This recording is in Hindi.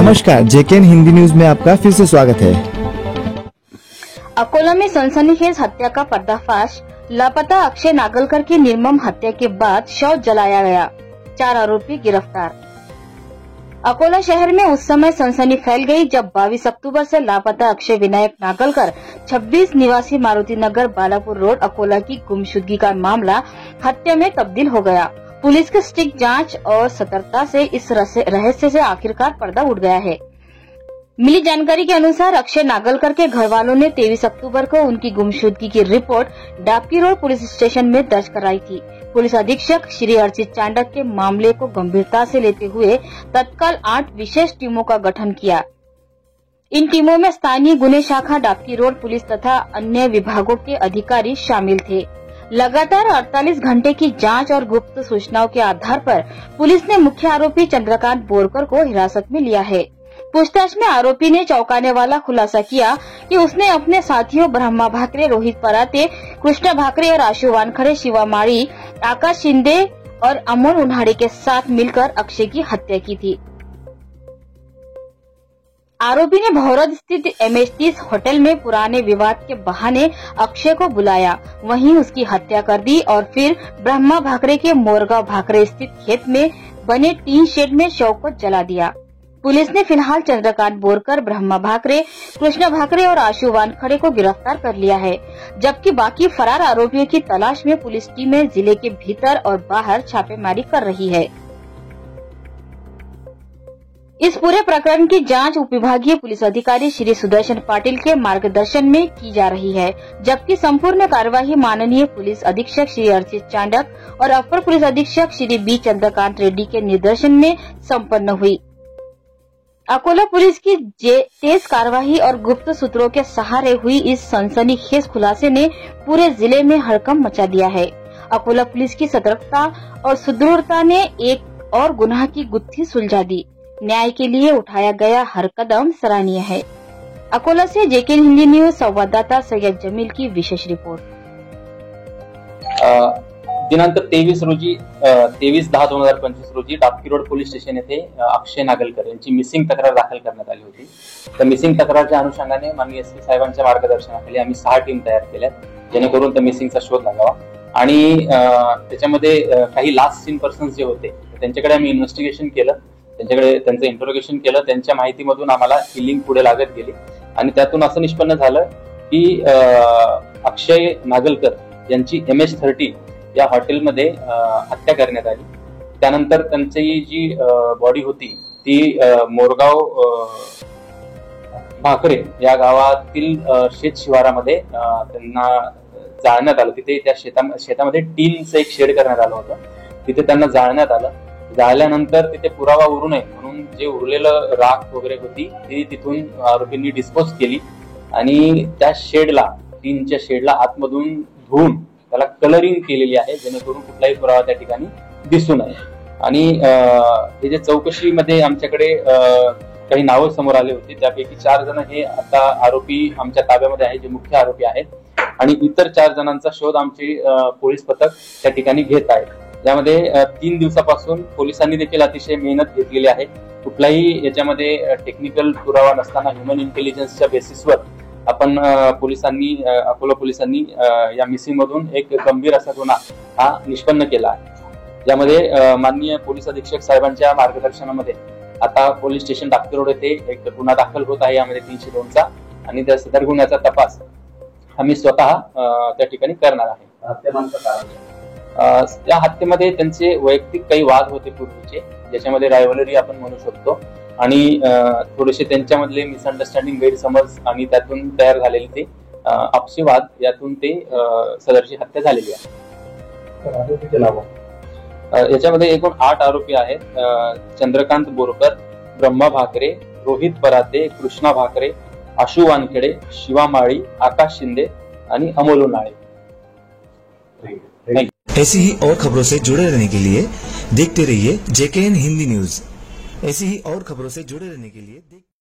नमस्कार, जेकेएन हिंदी न्यूज में आपका फिर से स्वागत है। अकोला में सनसनीखेज हत्या का पर्दाफाश। लापता अक्षय नागलकर की निर्मम हत्या के बाद शव जलाया गया, 4 आरोपी गिरफ्तार। अकोला शहर में उस समय सनसनी फैल गई जब 22 अक्टूबर से लापता अक्षय विनायक नागलकर 26 निवासी मारुति नगर बालापुर रोड अकोला की गुमशुदगी का मामला हत्या में तब्दील हो गया। पुलिस की स्ट्रिक्ट जांच और सतर्कता से इस रहस्य से आखिरकार पर्दा उठ गया है। मिली जानकारी के अनुसार अक्षय नागलकर के घर वालों ने 23 अक्टूबर को उनकी गुमशुदगी की report Dabki road police station में दर्ज कराई थी। पुलिस अधीक्षक श्री अर्चित चांडक के मामले को गंभीरता से लेते हुए तत्काल 8 विशेष टीमों का गठन किया। इन टीमों में स्थानीय गुने शाखा, डाबकी रोड पुलिस तथा अन्य विभागों के अधिकारी शामिल थे। लगातार 48 घंटे की जांच और गुप्त सूचनाओं के आधार पर पुलिस ने मुख्य आरोपी चंद्रकांत बोरकर को हिरासत में लिया है। पूछताछ में आरोपी ने चौंकाने वाला खुलासा किया कि उसने अपने साथियों ब्रह्मा भाकरे, रोहित पराते, कृष्णा भाकरे और आशु वानखड़े, शिवा माड़ी, आकाश शिंदे और अमोल उन्हाड़े के साथ मिलकर अक्षय की हत्या की थी। आरोपी ने भौरद स्थित MH30 होटल में पुराने विवाद के बहाने अक्षय को बुलाया, वहीं उसकी हत्या कर दी और फिर ब्रह्मा भाकरे के मोरगांव भाकरे स्थित खेत में बने टीन शेड में शव को जला दिया। पुलिस ने फिलहाल चंद्रकांत बोरकर, ब्रह्मा भाकरे, कृष्णा भाकरे और आशु वानखड़े को गिरफ्तार कर लिया है, जबकि बाकी फरार आरोपियों की तलाश में पुलिस टीमें जिले के भीतर और बाहर छापेमारी कर रही है। इस पूरे प्रकरण की जांच उप विभागीय पुलिस अधिकारी श्री सुदर्शन पाटिल के मार्गदर्शन में की जा रही है, जबकि संपूर्ण कार्यवाही माननीय पुलिस अधीक्षक श्री अर्चित चांडक और अपर पुलिस अधीक्षक श्री बी चंद्रकांत रेड्डी के निर्देशन में संपन्न हुई। अकोला पुलिस की तेज कार्यवाही और गुप्त सूत्रों के सहारे हुई इस सनसनीखेज खुलासे ने पूरे जिले में हड़कंप मचा दिया है। अकोला पुलिस की सतर्कता और सुदृढ़ता ने एक और गुनाह की गुत्थी सुलझा दी। न्याय के लिए उठाया गया हर कदम सराहनीय है। अकोला से जेकेएन हिंदी न्यूज संवाददाता सैयद जमील की विशेष रिपोर्ट। दिनांक 23/10/2025 रोजी डाबकी रोड पोलीस स्टेशन येथे अक्षय नागलकर यांची मिसिंग तक्रार दाखल करण्यात आली होती। त्या मिसिंग तक्रारच्या अनुषंगाने माननीय SP साहेबांच्या मार्गदर्शनाखाली आम्ही 6 टीम तयार केल्या, जेणेकरून त्या मिसिंगचा शोध लागावा आणि त्याच्यामध्ये काही लास्ट सीन पर्सन्स जे होते त्यांच्याकडे आम्ही इन्व्हेस्टिगेशन केलं, त्यांचं इंटरोगेशन केलं। त्यांच्या माहितीमधून आम्हाला ही लिंक पुढे लागत गेली आणि त्यातून असं निष्पन्न झालं की अक्षय नागलकर यांची MH30 या हॉटेलमध्ये हत्या करण्यात आली। त्यानंतर त्यांची जी बॉडी होती ती मोरगाव भाकरे या गावातील शेत शिवारामध्ये त्यांना जाळण्यात आलं। तिथे त्या शेतामध्ये टीनचं एक शेड करण्यात आलं होतं, तिथे त्यांना जाळण्यात आलं। जाळल्यानंतर तिथे पुरावा उरू नये म्हणून जे उरलेलं राख वगैरे होती ती तिथून आरोपींनी डिस्पोज केली आणि त्या शेडला, टीनच्या शेडला आतमधून धुवून त्याला कलरिंग केलेली आहे, जेणेकरून कुठलाही पुरावा त्या ठिकाणी दिसू नये। आणि हे जे चौकशीमध्ये आमच्याकडे काही नावं समोर आले होते, त्यापैकी 4 जण हे आता आरोपी आमच्या ताब्यामध्ये आहे, जे मुख्य आरोपी आहेत आणि इतर 4 जणांचा शोध आमचे पोलीस पथक त्या ठिकाणी घेत आहे। यामध्ये 3 दिवसापासून पोलिसांनी देखील अतिशय मेहनत घेतलेली आहे। कुठलाही याच्यामध्ये टेक्निकल पुरावा नसताना ह्युमन इंटेलिजन्सच्या बेसिसवर आपण अकोला पोलिसांनी या मिसिंग मधून एक गंभीर असा गुन्हा हा निष्पन्न केला आहे। यामध्ये माननीय पोलीस अधीक्षक साहेबांच्या मार्गदर्शनामध्ये आता पोलीस स्टेशन डाबकी रोड येथे एक गुन्हा दाखल होत आहे, यामध्ये 302चा, आणि त्या सदर गुन्ह्याचा तपास आम्ही स्वतः त्या ठिकाणी करणार आहे। त्या हत्येमध्ये त्यांचे वैयक्तिक काही वाद होते पूर्वीचे, ज्याच्यामध्ये रायव्हलरी आपण म्हणू शकतो, आणि थोडेसे त्यांच्यामधले मिसअंडरस्टँडिंग, गैरसमज आणि त्यातून तयार झालेले ते आपसी वाद, यातून ते सदरची हत्या झालेली आहे। याच्यामध्ये एकूण 8 आरोपी आहेत। चंद्रकांत बोरकर, ब्रह्मा भाकरे, रोहित पराते, कृष्णा भाकरे, आशु वानखेडे, शिवा माळी, आकाश शिंदे आणि अमोल उन्हाळे। ऐसी ही और खबरों से जुड़े रहने के लिए देखते रहिए जेकेएन हिंदी न्यूज। ऐसी ही और खबरों से जुड़े रहने के लिए